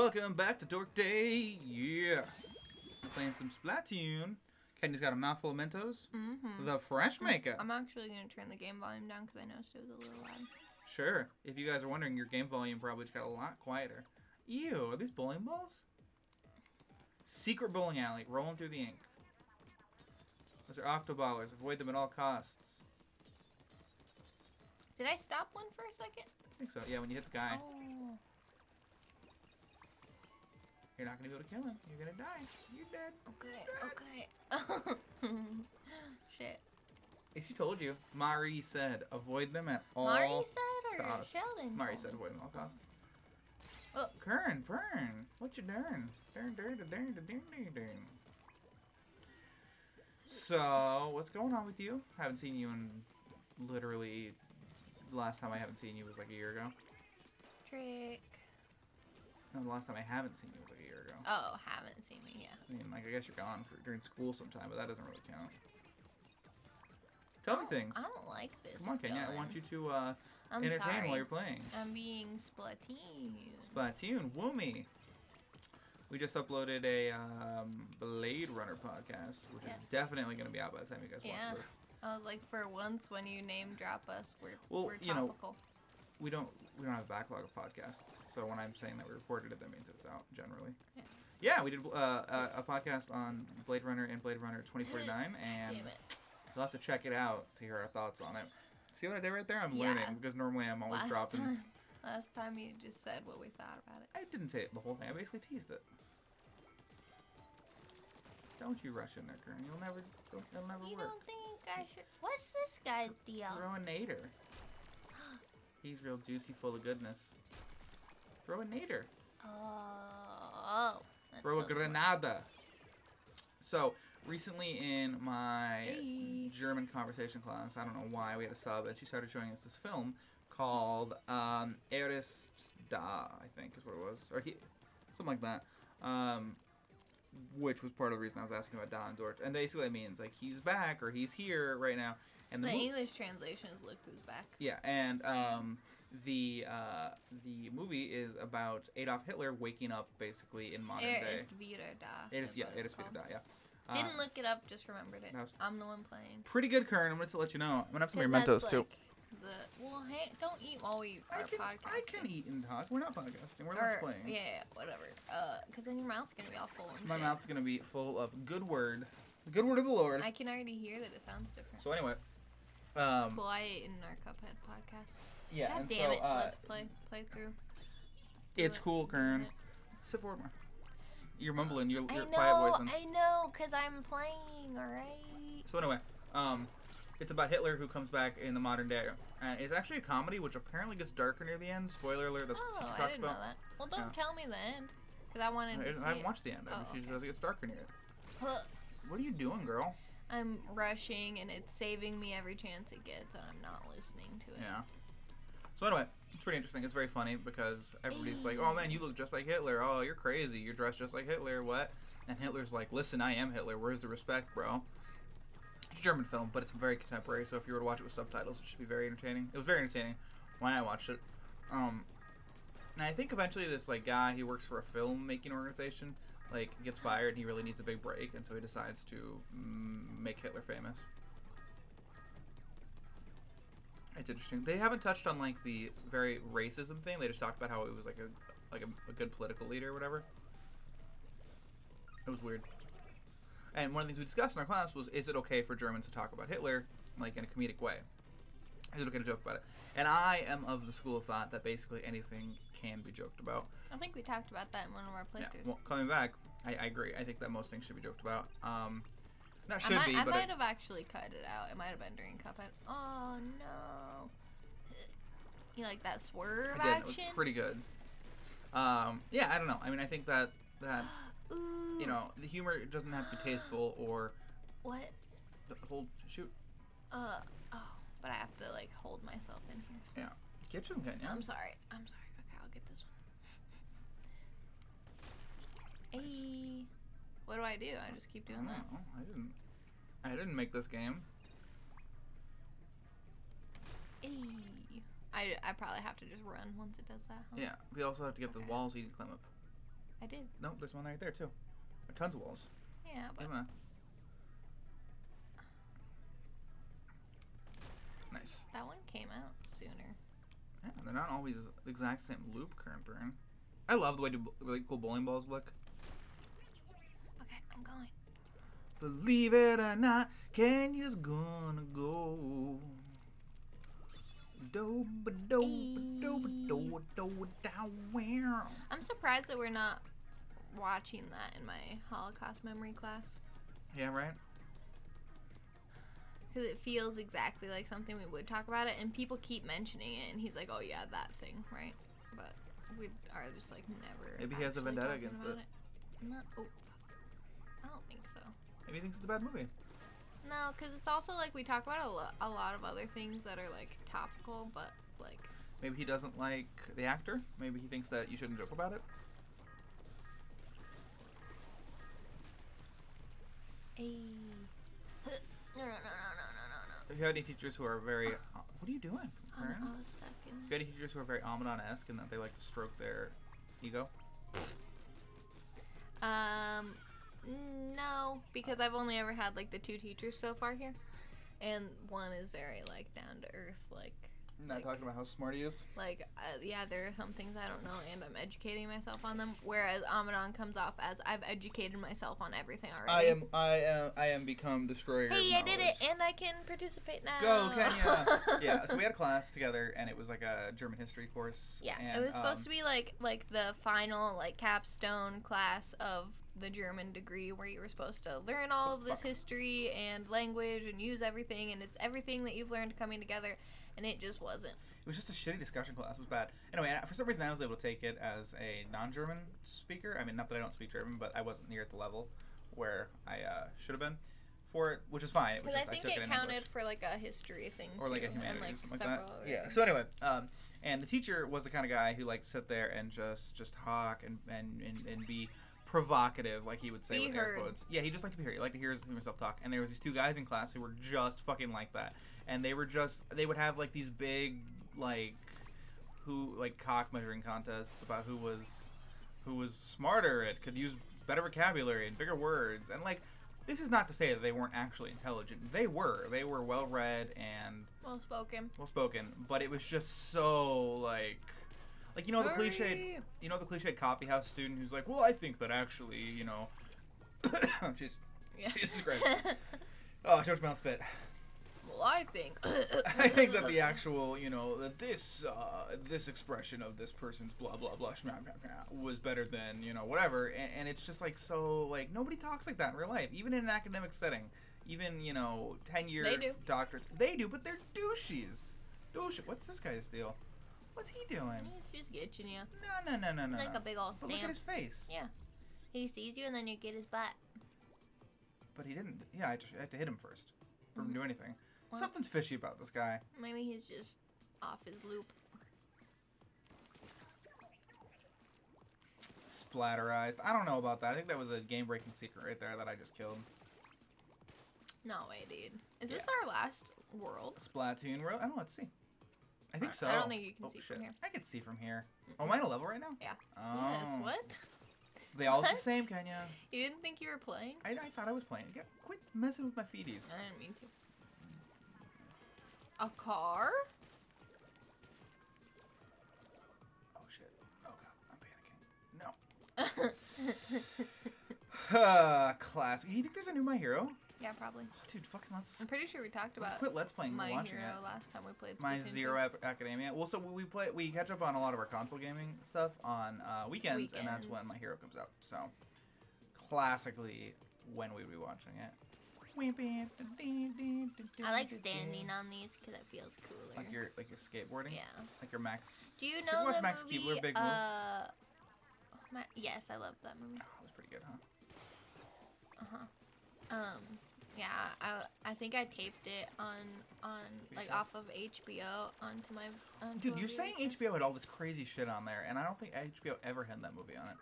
Welcome back to DorkDate. Yeah. We're playing some Splatoon. Kenny's got a mouthful of Mentos. The Fresh Maker. I'm actually going to turn the game volume down because I noticed it was a little loud. Sure. If you guys are wondering, your game volume probably just got a lot quieter. Ew, are these bowling balls? Secret bowling alley. Rolling through the ink. Those are octoballers. Avoid them at all costs. Did I stop one for a second? I think so. Yeah, when you hit the guy. Oh. You're not going to be able to kill him. You're going to die. You're dead. Okay. Shit. If she told you, Mari said, avoid them at all Mari said or costs. Sheldon? Mari said avoid them at all costs. Oh. Kern, what you doing? So, what's going on with you? Haven't seen you in literally, the last time I haven't seen you was like a year ago. Trick. No, the last time I haven't seen you was like a year ago. Oh, haven't seen me, yeah. I mean, like, I guess you're gone during school sometime, but that doesn't really count. Tell me things. I don't like this. Come on, Kenya. I want you to I'm entertain sorry. while you're playing. I'm being Splatoon. Splatoon, woo me. We just uploaded a Blade Runner podcast, which is definitely going to be out by the time you guys watch this. I was like, for once, when you name drop us, we're topical. You know, we don't have a backlog of podcasts, so when I'm saying that we recorded it, that means it's out generally. Yeah, we did a podcast on Blade Runner and Blade Runner 2049, and you'll have to check it out to hear our thoughts on it. See what I did right there? I'm learning, because normally I'm always dropping. Last time you just said what we thought about it. I didn't say it the whole thing. I basically teased it. Don't you rush in there, Kern. It'll never work. You don't think I should? What's this guy's deal? Throw a nader. He's real juicy, full of goodness. Throw a nader. Oh. Throw a granada. So, recently in my German conversation class, I don't know why, we had a sub, and she started showing us this film called Eris Da, I think is what it was. Or something like that. Which was part of the reason I was asking about Da and Dork. And basically that means, like, he's back, or he's here right now. And the English translation is "Look Who's Back." Yeah, and the movie is about Adolf Hitler waking up basically in modern day. Ist wieder da. It is wieder da. Yeah. Didn't look it up, just remembered it. I'm the one playing. Pretty good, Kern. I'm going to let you know. I'm going to have some of your Mentos too. Well, hey, don't eat while we are podcasting. I can eat and talk. We're not podcasting. We're let's playing. Yeah, whatever. Because then your mouth's going to be all full and My mouth's going to be full of good word. The good word of the Lord. I can already hear that it sounds different. So anyway. It's cool. I ate in our Cuphead podcast. Yeah, God and damn so, it. Let's play through. It's cool, Kern. Sit forward more. You're mumbling. You're quiet voicing. I know, because I'm playing, alright? So anyway, it's about Hitler who comes back in the modern day. And it's actually a comedy, which apparently gets darker near the end. Spoiler alert, that's what she talked about. I didn't know that. Well, don't tell me the end, because I wanted to see it. I haven't watched the end. She says it gets darker near it. What are you doing, girl? I'm rushing, and it's saving me every chance it gets, and I'm not listening to it. Yeah. So anyway, it's pretty interesting. It's very funny because everybody's like, oh man, you look just like Hitler. Oh, you're crazy. You're dressed just like Hitler. What? And Hitler's like, listen, I am Hitler. Where's the respect, bro? It's a German film, but it's very contemporary, so if you were to watch it with subtitles, it should be very entertaining. It was very entertaining when I watched it. And I think eventually this like guy, he works for a film-making organization, like gets fired and he really needs a big break, and so he decides to make Hitler famous. It's interesting. They haven't touched on like the very racism thing. They just talked about how it was like a good political leader or whatever. It was weird. And one of the things we discussed in our class was, is it okay for Germans to talk about Hitler like in a comedic way? Is it okay to joke about it? And I am of the school of thought that basically anything can be joked about. I think we talked about that in one of our playthroughs. Yeah, well, coming back, I agree. I think that most things should be joked about. I might have actually cut it out. It might have been during Cuphead. Oh no! You like that swerve action? It was pretty good. Yeah, I don't know. I mean, I think that you know, the humor doesn't have to be tasteful or what? Shoot. But I have to like hold myself in here. So. Yeah, get some, Kenya. I'm sorry. Okay, I'll get this one. Hey. What do I do? I just keep doing that. I didn't make this game. I probably have to just run once it does that. Huh? Yeah. We also have to get the walls you need to climb up. I did. No, there's one right there too. Tons of walls. Yeah, but. Yeah. Nice. That one came out sooner. Yeah, they're not always the exact same loop current burn. I love the way really cool bowling balls look. Okay, I'm going. Believe it or not, Kenya's gonna go. I'm surprised that we're not watching that in my Holocaust memory class. Yeah, right? Because it feels exactly like something we would talk about it, and people keep mentioning it, and he's like, oh yeah, that thing, right? But we are just like never. Maybe he has a vendetta against it. No, oh, I don't think so. Maybe he thinks it's a bad movie. No, because it's also like we talk about a lot of other things that are like topical, but like. Maybe he doesn't like the actor. Maybe he thinks that you shouldn't joke about it. No. If you have any teachers who are very, what are you doing, Karen? I was stuck in. If you have any teachers who are very Amadon-esque and that they like to stroke their ego. No, because I've only ever had like the 2 teachers so far here, and one is very like down to earth, like. Not talking about how smart he is. Like, yeah, there are some things I don't know, and I'm educating myself on them. Whereas Amadon comes off as I've educated myself on everything already. I am become destroyer. Hey, I did it, and I can participate now. Go, Kenya! Yeah, so we had a class together, and it was like a German history course. Yeah, and, it was supposed to be like the final like capstone class of the German degree, where you were supposed to learn all of this history and language and use everything, and it's everything that you've learned coming together. And it just wasn't. It was just a shitty discussion class. It was bad. Anyway, for some reason I was able to take it as a non-German speaker. I mean, not that I don't speak German, but I wasn't near at the level where I should have been for it, which is fine. Because I think it counted for like a history thing or like too, a humanities, and, something like that. Yeah. So anyway, and the teacher was the kind of guy who liked to sit there and just talk and be provocative, like he would say with air quotes. Yeah, he just liked to be heard. He liked to hear himself talk. And there was these 2 guys in class who were just fucking like that. And they would have like these big like cock measuring contests about who was smarter, it could use better vocabulary and bigger words. And like, this is not to say that they weren't actually intelligent. They were well read and well spoken, but it was just so like the cliched coffee house student who's like, well, I think that actually, Jesus Christ. Oh, George Mount spit. Well, I think. I think that the actual, that this expression of this person's blah blah blah was better than whatever, and it's just like so like nobody talks like that in real life, even in an academic setting, even 10-year doctorates. They do, but they're douches. What's this guy's deal? What's he doing? He's just getting you. No. He's like a big old stamp. But look at his face. Yeah. He sees you and then you get his butt. But he didn't. Yeah, I had to hit him first for him to do anything. What? Something's fishy about this guy. Maybe he's just off his loop. Splatterized. I don't know about that. I think that was a game-breaking secret right there that I just killed. No way, dude. Is this our last world? Splatoon world? I don't know. Let's see. I think so. I don't think you can see from here. I can see from here. Oh, am I in a level right now? Yeah. Oh. Yes, what? They all look the same, Kenya. You didn't think you were playing? I thought I was playing. Quit messing with my feeties. I didn't mean to. A car? Oh, shit. Oh, God. I'm panicking. No. Classic. Hey, you think there's a new My Hero? Yeah, probably. Oh, dude, fucking let's... I'm pretty sure we talked about quit Let's Playing My watching Hero it. last time we played Splatoon. My Zero Academia. Well, so we catch up on a lot of our console gaming stuff on weekends, and that's when My Hero comes out. So, classically, when we'd be watching it. I like standing on these because it feels cooler. Like you're skateboarding? Yeah. Like your Max. Do you know the Max movie? Keebler, Big Move? Yes, I love that movie. Oh, that was pretty good, huh? Yeah, I think I taped it on like off of HBO onto my. Dude, you're saying HBO had all this crazy shit on there, and I don't think HBO ever had that movie on it.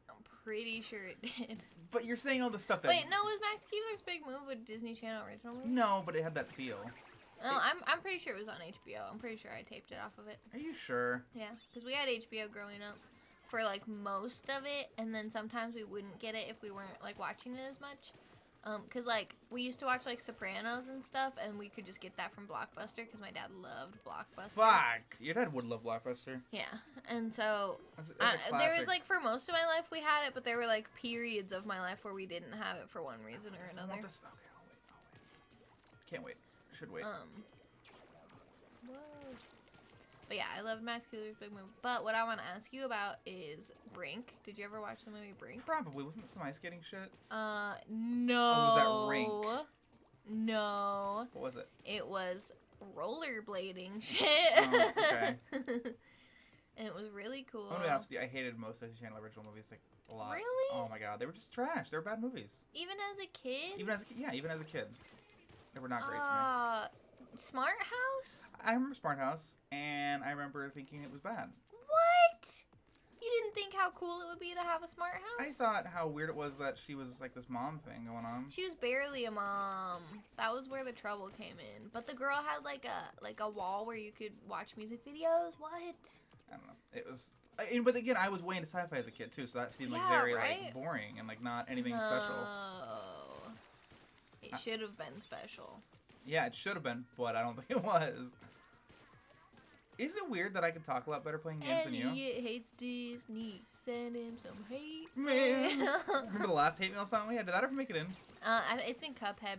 I'm pretty sure it did. But you're saying all the stuff that. Wait, no, was Max Keebler's Big Move a Disney Channel original movie? No, but it had that feel. No, I'm pretty sure it was on HBO. I'm pretty sure I taped it off of it. Are you sure? Yeah, because we had HBO growing up. for like most of it, and then sometimes we wouldn't get it if we weren't like watching it as much. Cause like we used to watch like Sopranos and stuff, and we could just get that from Blockbuster because my dad loved Blockbuster. Fuck, your dad would love Blockbuster. Yeah, and so That's a there classic. was like for most of my life we had it, but there were like periods of my life where we didn't have it for one reason or I another. want this. Okay, I'll wait. Can't wait. Should wait. Whoa. But yeah, I loved Max Killer's Big Move. But what I want to ask you about is Brink. Did you ever watch the movie Brink? Probably. Wasn't it some ice skating shit? No. Oh, was that Rink? No. What was it? It was rollerblading shit. Oh, okay. And it was really cool. I'm gonna be honest with you, I hated most Disney Channel original movies, like, a lot. Really? Oh my god, they were just trash. They were bad movies. Even as a kid? Even as a kid. They were not great to me. Smart House? I remember Smart House, and I remember thinking it was bad. What? You didn't think how cool it would be to have a smart house? I thought how weird it was that she was like this mom thing going on. She was barely a mom. That was where the trouble came in. But the girl had like a wall where you could watch music videos. What? I don't know. It was, but again, I was way into sci-fi as a kid too, so that seemed like very like boring and like not anything special. It should have been special. Yeah, it should have been, but I don't think it was. Is it weird that I can talk a lot better playing games than you? Elliott hates Disney. Send him some hate mail. Remember the last hate mail song we had? Did that ever make it in? It's in Cuphead,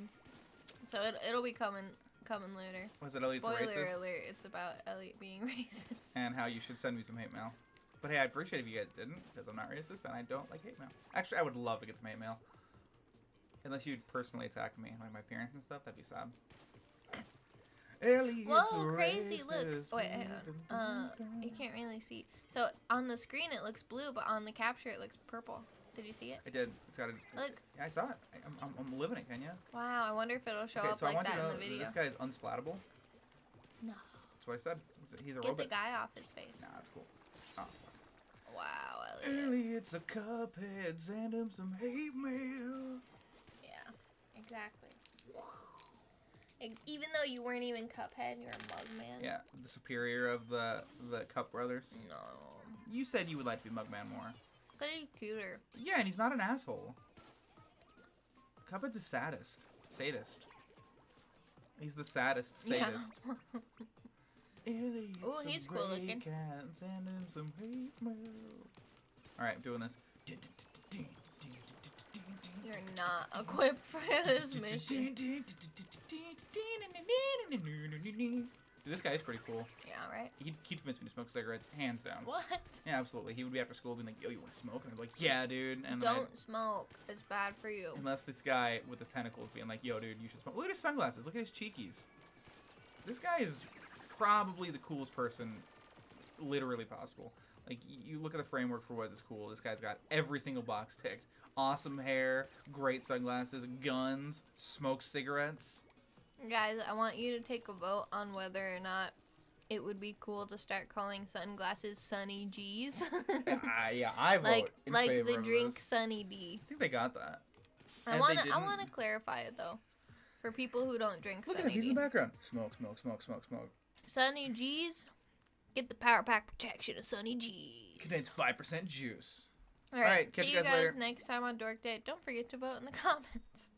so it'll be coming later. Was it Elliott's Spoiler racist? alert! It's about Elliott being racist. And how you should send me some hate mail. But hey, I'd appreciate if you guys didn't, because I'm not racist and I don't like hate mail. Actually, I would love to get some hate mail. Unless you'd personally attack me, like my parents and stuff, that'd be sad. Elliott's Whoa, crazy! racist. Look, wait, hang on. You can't really see. So on the screen it looks blue, but on the capture it looks purple. Did you see it? I did. It's got a. Look. Yeah, I saw it. I'm living it, Kenya. Wow, I wonder if it'll show Okay, up so I like want that you to know in the video. this guy is unsplatable. No. That's what I said. He's a Get robot. the guy off his face. Nah, that's cool. Oh, fuck. Wow, Elliott. Elliott's a cuphead. Send him some hate mail. Yeah, exactly. Even though you weren't even Cuphead, you're a Mugman. Yeah, the superior of the Cup brothers. No. You said you would like to be Mugman more. Cause he's cuter. Yeah, and he's not an asshole. Cuphead's the sadist. He's the saddest sadist. Yeah. Ooh, he's cool looking. Send him some hate mail. Alright, I'm doing this. You're not equipped for this mission. Dude, this guy is pretty cool. Yeah, right? He'd convince me to smoke cigarettes, hands down. What? Yeah, absolutely. He would be after school being like, yo, you want to smoke? And I'd be like, yeah, dude. And Don't smoke. It's bad for you. unless this guy with his tentacles being like, yo, dude, you should smoke. Look at his sunglasses. Look at his cheekies. This guy is probably the coolest person literally possible. Like, you look at the framework for what is cool. This guy's got every single box ticked. Awesome hair, great sunglasses, guns, smokes cigarettes. Guys, I want you to take a vote on whether or not it would be cool to start calling sunglasses Sunny G's. Yeah, I vote in favor the of drink this. Sunny D. I think they got that. I And want they to didn't- clarify it though, for people who don't drink Look at Sunny him. He's D. in the background. Smoke, smoke, smoke, smoke, smoke. Sunny G's, get the power pack protection of Sunny G's. Contains 5% juice. All right, catch see you you guys guys later. next time on DorkDate. Don't forget to vote in the comments.